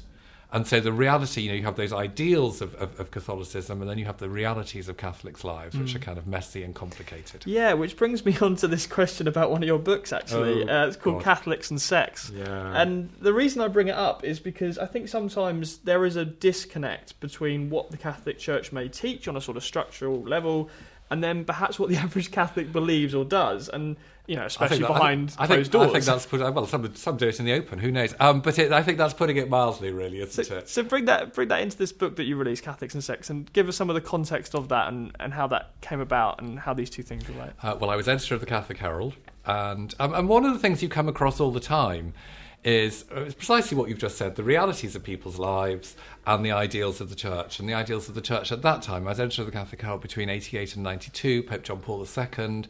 And so the reality, you have those ideals of Catholicism, and then you have the realities of Catholics' lives, which are kind of messy and complicated. Yeah, which brings me on to this question about one of your books, actually. It's called Catholics and Sex. Yeah. And the reason I bring it up is because I think sometimes there is a disconnect between what the Catholic Church may teach on a sort of structural level and then perhaps what the average Catholic believes or does. And especially behind closed doors. I think that's some do it in the open. Who knows? But I think that's putting it mildly, really, isn't it? So bring that into this book that you released, Catholics and Sex, and give us some of the context of that and how that came about and how these two things relate. Well, I was editor of the Catholic Herald, and one of the things you come across all the time is precisely what you've just said, the realities of people's lives and the ideals of the Church. And the ideals of the Church at that time, I was editor of the Catholic Herald between 88 and 92, Pope John Paul II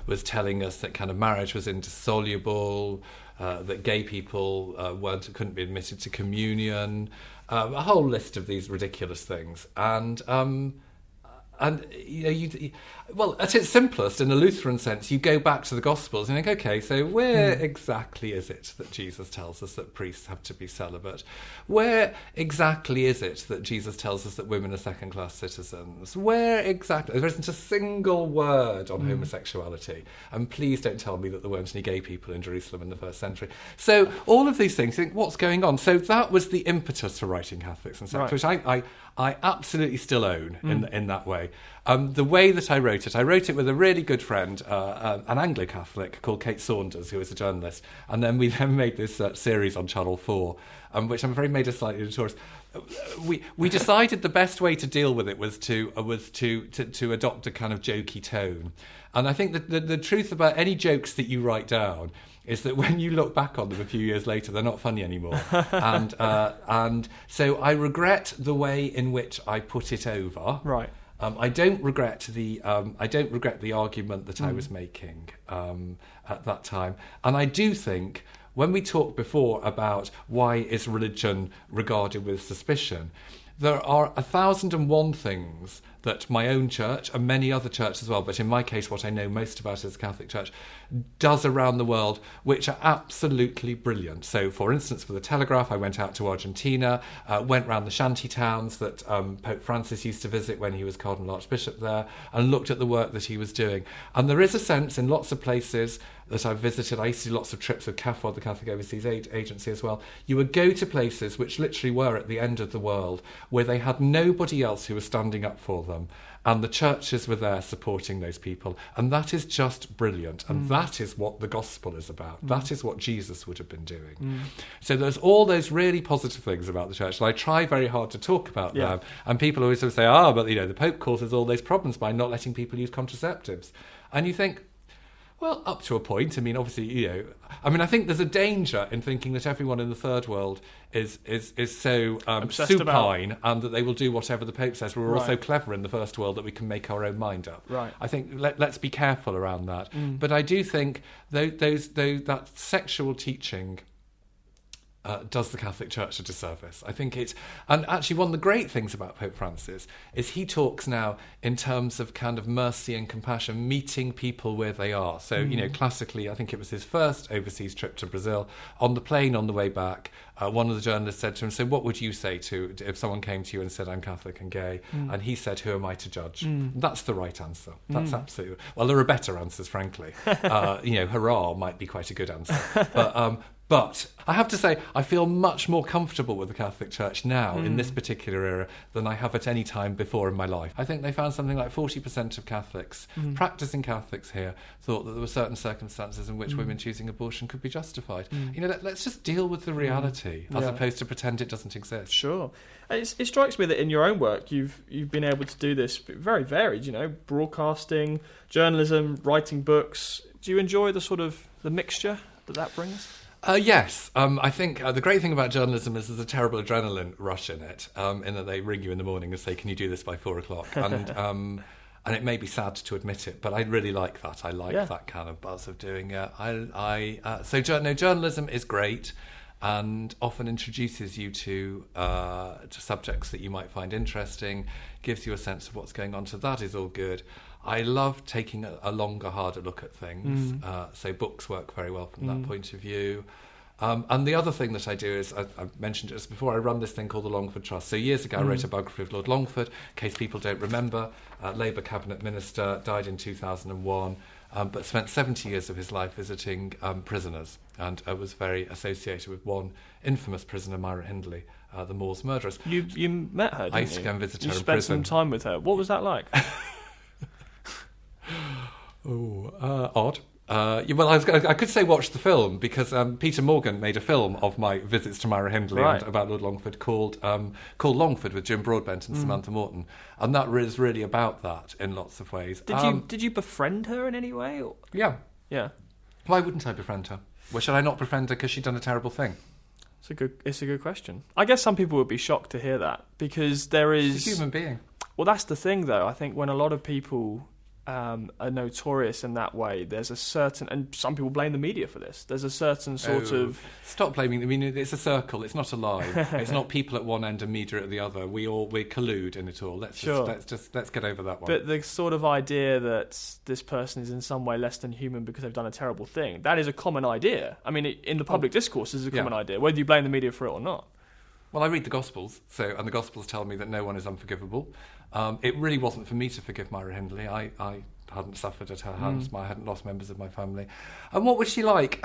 was telling us that kind of marriage was indissoluble, that gay people couldn't be admitted to communion, a whole list of these ridiculous things. And well, at its simplest, in a Lutheran sense, you go back to the Gospels and think, okay, so where exactly is it that Jesus tells us that priests have to be celibate? Where exactly is it that Jesus tells us that women are second-class citizens? Where exactly? There isn't a single word on homosexuality. And please don't tell me that there weren't any gay people in Jerusalem in the first century. So all of these things, you think, what's going on? So that was the impetus for writing Catholics and Sex, which I absolutely still own in that way. The way that I wrote it with a really good friend, an Anglo-Catholic called Kate Saunders, who is a journalist, and then we made this series on Channel 4, which I'm afraid made us slightly notorious. We decided the best way to deal with it was to adopt a kind of jokey tone, and I think that the truth about any jokes that you write down is that when you look back on them a few years later, they're not funny anymore. And so I regret the way in which I put it over. Right. I don't regret the argument that I was making at that time, and I do think when we talked before about why is religion regarded with suspicion, there are 1,001 things that my own church and many other churches as well, but in my case what I know most about is the Catholic Church, does around the world, which are absolutely brilliant. So, for instance, for the Telegraph, I went out to Argentina, went round the shanty towns that Pope Francis used to visit when he was Cardinal Archbishop there, and looked at the work that he was doing. And there is a sense in lots of places that I've visited, I used to do lots of trips with CAFOD, the Catholic Overseas Agency as well, you would go to places which literally were at the end of the world, where they had nobody else who was standing up for them, and the churches were there supporting those people, and that is just brilliant, and that is what the gospel is about. That is what Jesus would have been doing. So there's all those really positive things about the church, and I try very hard to talk about them, and people always sort of say, but the Pope causes all those problems by not letting people use contraceptives, and you think, well, up to a point. I mean, obviously, I think there's a danger in thinking that everyone in the third world is so supine and that they will do whatever the Pope says. We're all so clever in the first world that we can make our own mind up. Right. I think let's be careful around that. But I do think that sexual teaching does the Catholic Church a disservice. I think it's... And actually one of the great things about Pope Francis is he talks now in terms of kind of mercy and compassion, meeting people where they are. So, you know, classically, I think it was his first overseas trip to Brazil. On the plane on the way back, one of the journalists said to him, so what would you say to if someone came to you and said, I'm Catholic and gay? And he said, who am I to judge? That's the right answer. That's absolutely... Well, there are better answers, frankly. You know, hurrah might be quite a good answer. But I have to say, I feel much more comfortable with the Catholic Church now in this particular era than I have at any time before in my life. I think they found something like 40% of Catholics, practising Catholics here, thought that there were certain circumstances in which women choosing abortion could be justified. You know, let's just deal with the reality as opposed to pretend it doesn't exist. Sure. It strikes me that in your own work, you've been able to do this very varied, you know, broadcasting, journalism, writing books. Do you enjoy the sort of the mixture that brings? Yes. I think the great thing about journalism is there's a terrible adrenaline rush in it, in that they ring you in the morning and say, can you do this by 4 o'clock? And it may be sad to admit it, but I really like that. I like that kind of buzz of doing it. So journalism is great and often introduces you to subjects that you might find interesting, gives you a sense of what's going on. So that is all good. I love taking a longer, harder look at things. So books work very well from that point of view. And the other thing that I do is, I mentioned it just before, I run this thing called the Longford Trust. So years ago I wrote a biography of Lord Longford, in case people don't remember. Labour Cabinet Minister, died in 2001, but spent 70 years of his life visiting prisoners, and was very associated with one infamous prisoner, Myra Hindley, the Moors murderess. You met her, didn't you? I used to go and visit her in prison. You spent some time with her. What was that like? Odd. Well, I could say watch the film, because Peter Morgan made a film of my visits to Myra Hindley and about Lord Longford called Longford, with Jim Broadbent and Samantha Morton, and that is really about that in lots of ways. Did you befriend her in any way? Or? Yeah. Why wouldn't I befriend her? Well, should I not befriend her because she'd done a terrible thing? It's a good question. I guess some people would be shocked to hear that, because there is... She's a human being. Well, that's the thing, though. I think when a lot of people are notorious in that way, there's a certain... And some people blame the media for this. There's a certain sort of... Stop blaming... I mean, it's a circle. It's not a line. It's not people at one end and media at the other. We collude in it all. Let's get over that one. But the sort of idea that this person is in some way less than human because they've done a terrible thing, that is a common idea. I mean, in the public discourse, is a common idea, whether you blame the media for it or not. Well, I read the Gospels, and the Gospels tell me that no one is unforgivable. It really wasn't for me to forgive Myra Hindley. I hadn't suffered at her hands. I hadn't lost members of my family. And what was she like?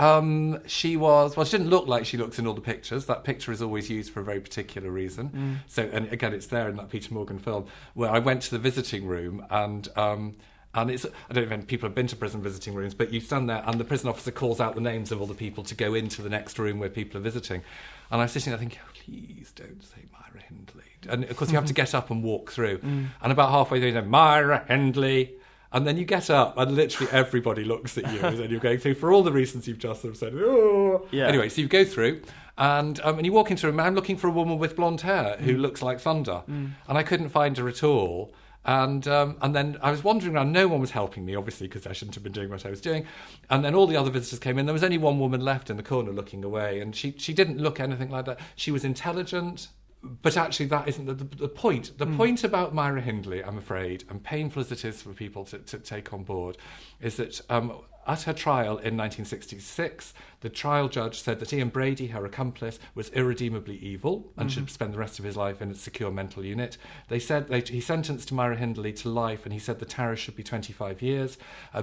She didn't look like she looks in all the pictures. That picture is always used for a very particular reason. So, and again, it's there in that Peter Morgan film, where I went to the visiting room and it's, I don't know if people have been to prison visiting rooms, but you stand there and the prison officer calls out the names of all the people to go into the next room where people are visiting. And I was sitting there thinking, oh, please don't say Myra Hindley. And of course you have to get up and walk through. And about halfway through, you know, Myra Hindley. And then you get up and literally everybody looks at you and you're going through for all the reasons you've just sort of said. Oh. Yeah. Anyway, so you go through and you walk into a room. I'm looking for a woman with blonde hair who looks like thunder. And I couldn't find her at all. And then I was wandering around. No one was helping me, obviously, because I shouldn't have been doing what I was doing. And then all the other visitors came in. There was only one woman left in the corner looking away. And she didn't look anything like that. She was intelligent. But actually, that isn't the point. The point about Myra Hindley, I'm afraid, and painful as it is for people to take on board, is that at her trial in 1966, the trial judge said that Ian Brady, her accomplice, was irredeemably evil and should spend the rest of his life in a secure mental unit. They said he sentenced Myra Hindley to life, and he said the terror should be 25 years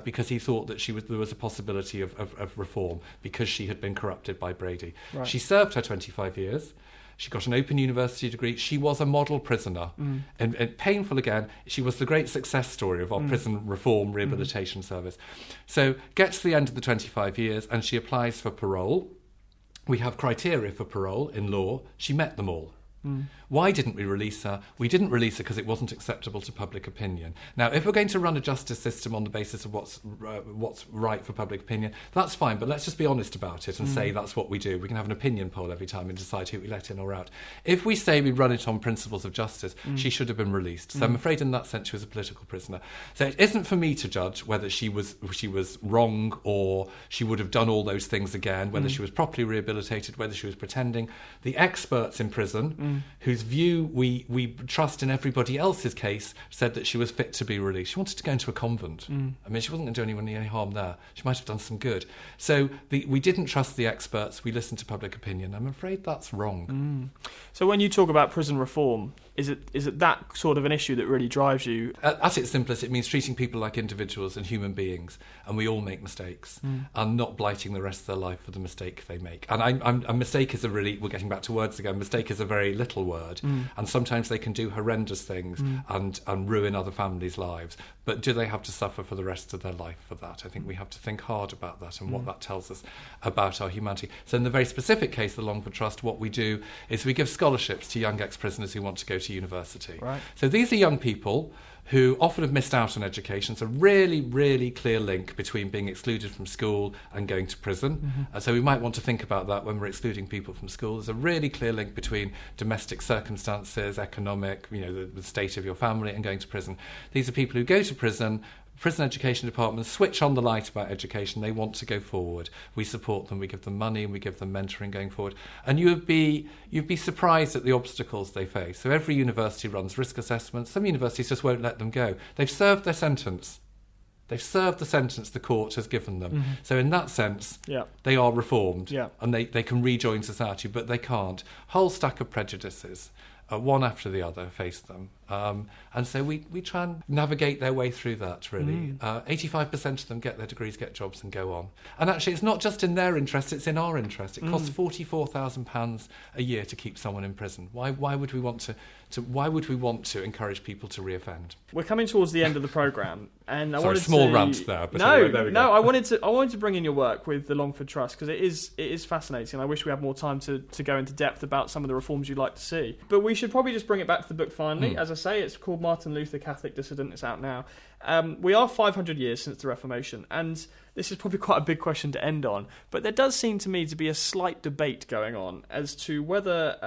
because he thought that there was a possibility of reform because she had been corrupted by Brady. Right. She served her 25 years. She got an Open University degree. She was a model prisoner. And painful again, she was the great success story of our prison reform rehabilitation service. So gets to the end of the 25 years and she applies for parole. We have criteria for parole in law. She met them all. Why didn't we release her? We didn't release her because it wasn't acceptable to public opinion. Now, if we're going to run a justice system on the basis of what's right for public opinion, that's fine, but let's just be honest about it and say that's what we do. We can have an opinion poll every time and decide who we let in or out. If we say we run it on principles of justice, she should have been released. So I'm afraid in that sense she was a political prisoner. So it isn't for me to judge whether she was wrong or she would have done all those things again, whether she was properly rehabilitated, whether she was pretending. The experts in prison, whose view we trust in everybody else's case, said that she was fit to be released. She wanted to go into a convent. I mean, she wasn't going to do anyone any harm there. She might have done some good. So we didn't trust the experts. We listened to public opinion. I'm afraid that's wrong. So when you talk about prison reform, is it that sort of an issue that really drives you? At its simplest, it means treating people like individuals and human beings, and we all make mistakes, and not blighting the rest of their life for the mistake they make. And a mistake is we're getting back to words again, mistake is a very little word, and sometimes they can do horrendous things and ruin other families' lives. But do they have to suffer for the rest of their life for that? I think we have to think hard about that and what that tells us about our humanity. So in the very specific case of the Longford Trust, what we do is we give scholarships to young ex-prisoners who want to go to university. Right. So these are young people who often have missed out on education. It's a really, really clear link between being excluded from school and going to prison. So we might want to think about that when we're excluding people from school. There's a really clear link between domestic circumstances, economic, the state of your family, and going to prison. These are people who go to prison education departments switch on the light about education. They want to go forward. We support them. We give them money and we give them mentoring going forward. And you'd be surprised at the obstacles they face. So every university runs risk assessments. Some universities just won't let them go. They've served their sentence. They've served the sentence the court has given them. So in that sense, they are reformed and they can rejoin society, but they can't. Whole stack of prejudices. One after the other face them. And so we try and navigate their way through that, really. 85% of them get their degrees, get jobs and go on. And actually, it's not just in their interest, it's in our interest. It costs £44,000 a year to keep someone in prison. Why would we want to encourage people to reoffend? We're coming towards the end of the programme, and I Sorry, wanted small to... rant there, but anyway, there we go. I wanted to bring in your work with the Longford Trust, because it is fascinating. I wish we had more time to go into depth about some of the reforms you'd like to see. But we should probably just bring it back to the book finally. As I say, it's called Martin Luther, Catholic Dissident. It's out now. We are 500 years since the Reformation, and this is probably quite a big question to end on, but there does seem to me to be a slight debate going on as to whether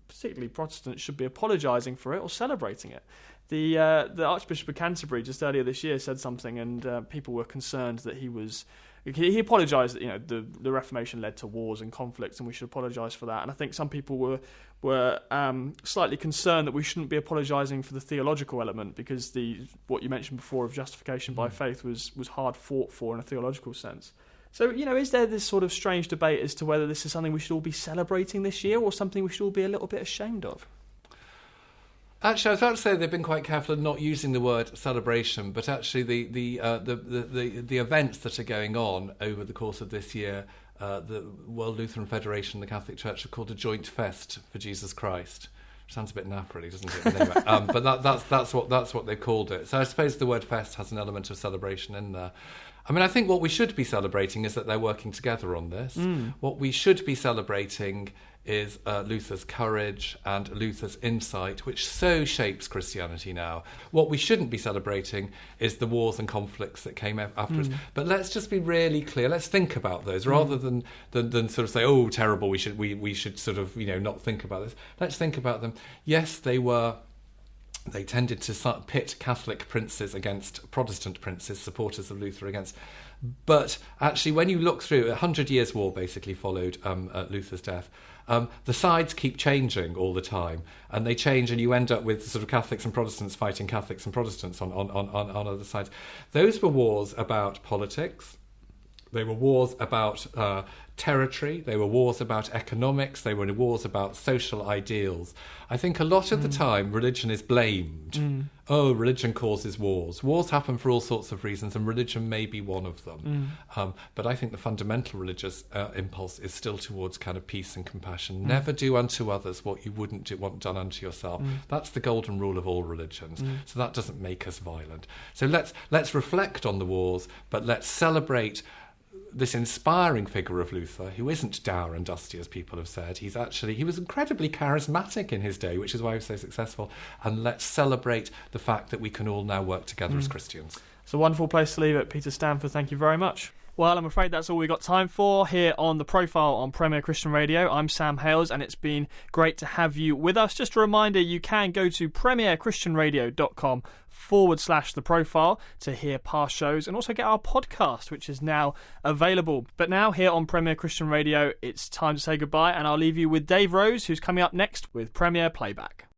particularly Protestants should be apologising for it or celebrating it. The Archbishop of Canterbury just earlier this year said something, and people were concerned that he apologised that the Reformation led to wars and conflicts, and we should apologise for that. And I think some people were slightly concerned that we shouldn't be apologising for the theological element, because what you mentioned before of justification by faith was hard fought for in a theological sense. So, is there this sort of strange debate as to whether this is something we should all be celebrating this year or something we should all be a little bit ashamed of? Actually, I was about to say they've been quite careful in not using the word celebration, but actually the events that are going on over the course of this year, the World Lutheran Federation and the Catholic Church are called a joint fest for Jesus Christ. Which sounds a bit naff, really, doesn't it? Anyway, but that's what they've called it. So I suppose the word fest has an element of celebration in there. I mean, I think what we should be celebrating is that they're working together on this. What we should be celebrating is Luther's courage and Luther's insight, which so shapes Christianity now. What we shouldn't be celebrating is the wars and conflicts that came afterwards. But let's just be really clear. Let's think about those rather than sort of say, oh, terrible, we should sort of not think about this. Let's think about them. Yes, they tended to pit Catholic princes against Protestant princes, supporters of Luther against. But actually, when you look through, 100 Years' War basically followed Luther's death. The sides keep changing all the time, and they change, and you end up with sort of Catholics and Protestants fighting Catholics and Protestants on other sides. Those were wars about politics. They were wars about territory. They were wars about economics. They were wars about social ideals. I think a lot of the time religion is blamed. Oh, religion causes wars. Wars happen for all sorts of reasons, and religion may be one of them. But I think the fundamental religious impulse is still towards kind of peace and compassion. Never do unto others what you wouldn't want done unto yourself. That's the golden rule of all religions. So that doesn't make us violent. So let's reflect on the wars, but let's celebrate this inspiring figure of Luther, who isn't dour and dusty, as people have said. He was incredibly charismatic in his day, which is why he was so successful. And let's celebrate the fact that we can all now work together as Christians. It's a wonderful place to leave it. Peter Stanford, thank you very much. Well, I'm afraid that's all we've got time for here on The Profile on Premier Christian Radio. I'm Sam Hales, and it's been great to have you with us. Just a reminder, you can go to premierchristianradio.com/The Profile to hear past shows and also get our podcast, which is now available. But now, here on Premier Christian Radio, it's time to say goodbye, and I'll leave you with Dave Rose, who's coming up next with Premier Playback.